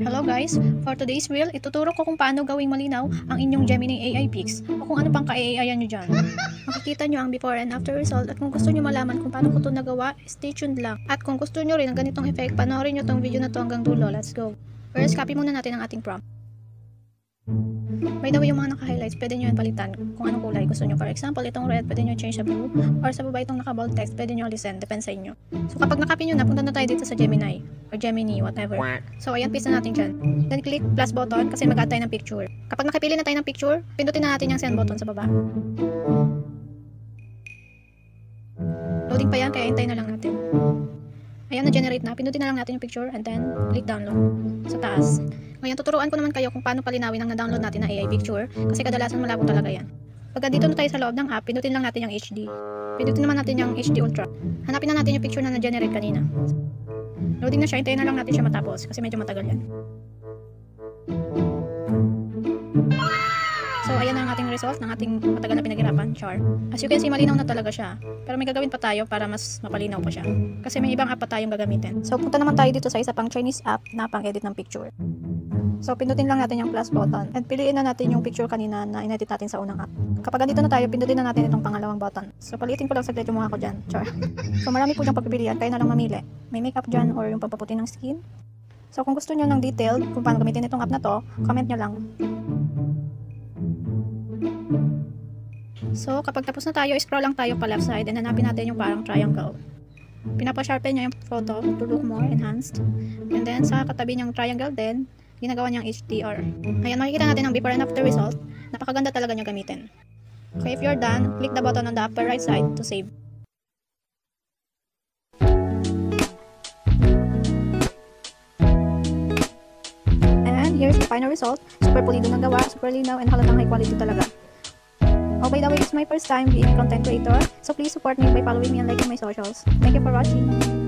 Hello guys! For today's reel, ituturo ko kung paano gawing malinaw ang inyong Gemini AI pics o kung ano pang ka-AI nyo dyan. Makikita nyo ang before and after result at kung gusto nyo malaman kung paano ko ito nagawa, stay tuned lang. At kung gusto nyo rin ang ganitong effect, panoorin nyo tong video na to hanggang dulo. Let's go! First, copy muna natin ang ating prompt. By the way, yung mga naka-highlights, pwede nyo yan palitan kung anong kulay gusto nyo. For example, itong red, pwede nyo change sa blue. Or sa baba itong naka-bold text, pwede nyo alisin. Depende sa inyo. So kapag nakopy nyo na, punta na tayo dito sa Gemini. Or Gemini, whatever. So ayan, paste na natin dyan. Then click plus button kasi mag-add tayo ng picture. Kapag nakapili na tayo ng picture, pindutin na natin yung send button sa baba. Loading pa yan, kaya hintayin na lang natin. Ayan, na-generate na. Pindutin na lang natin yung picture and then click download sa taas. Ngayon, tuturuan ko naman kayo kung paano palinawin ang na-download natin na AI picture kasi kadalasan malabo talaga yan. Pagka dito na tayo sa loob ng app, pindutin lang natin yung HD. Pindutin naman natin yung HD Ultra. Hanapin na natin yung picture na na-generate kanina. Loading na siya, hintayin na lang natin siya matapos kasi medyo matagal yan. So, ayan na ang ating result ng ating matagal na pinaghirapan, char. As you can see, malinaw na talaga siya. Pero may gagawin pa tayo para mas mapalinaw pa siya. Kasi may ibang app pa tayong gagamitin. So, punta naman tayo dito sa isa pang Chinese app na pang-edit ng picture. So, pindutin lang natin yung plus button. And piliin na natin yung picture kanina na inedit natin sa unang app. Kapag andito na tayo, pindutin na natin itong pangalawang button. So, palitin ko lang saglit yung mukha ko dyan, char. So, marami po dyan pagpipilian, kaya na lang mamili. May makeup dyan or yung pagpaputi ng skin. So, kung gusto nyo ng detailed kung paano gamitin itong app na to, comment nyo lang. So, kapag tapos na tayo, scroll lang tayo pa left side and hanapin natin yung parang triangle. Pinapa-sharpen nyo yung photo to look more enhanced. And then, sa katabi niyang triangle din, ginagawa niyang HDR. Ayan, makikita natin ang before and after result. Napakaganda talaga niya gamitin. Okay, if you're done, click the button on the upper right side to save. And here's the final result. Super pulido ng gawa, super linaw, and halatang high quality talaga. Oh, by the way, it's my first time being a content creator, so please support me by following me and liking my socials. Thank you for watching.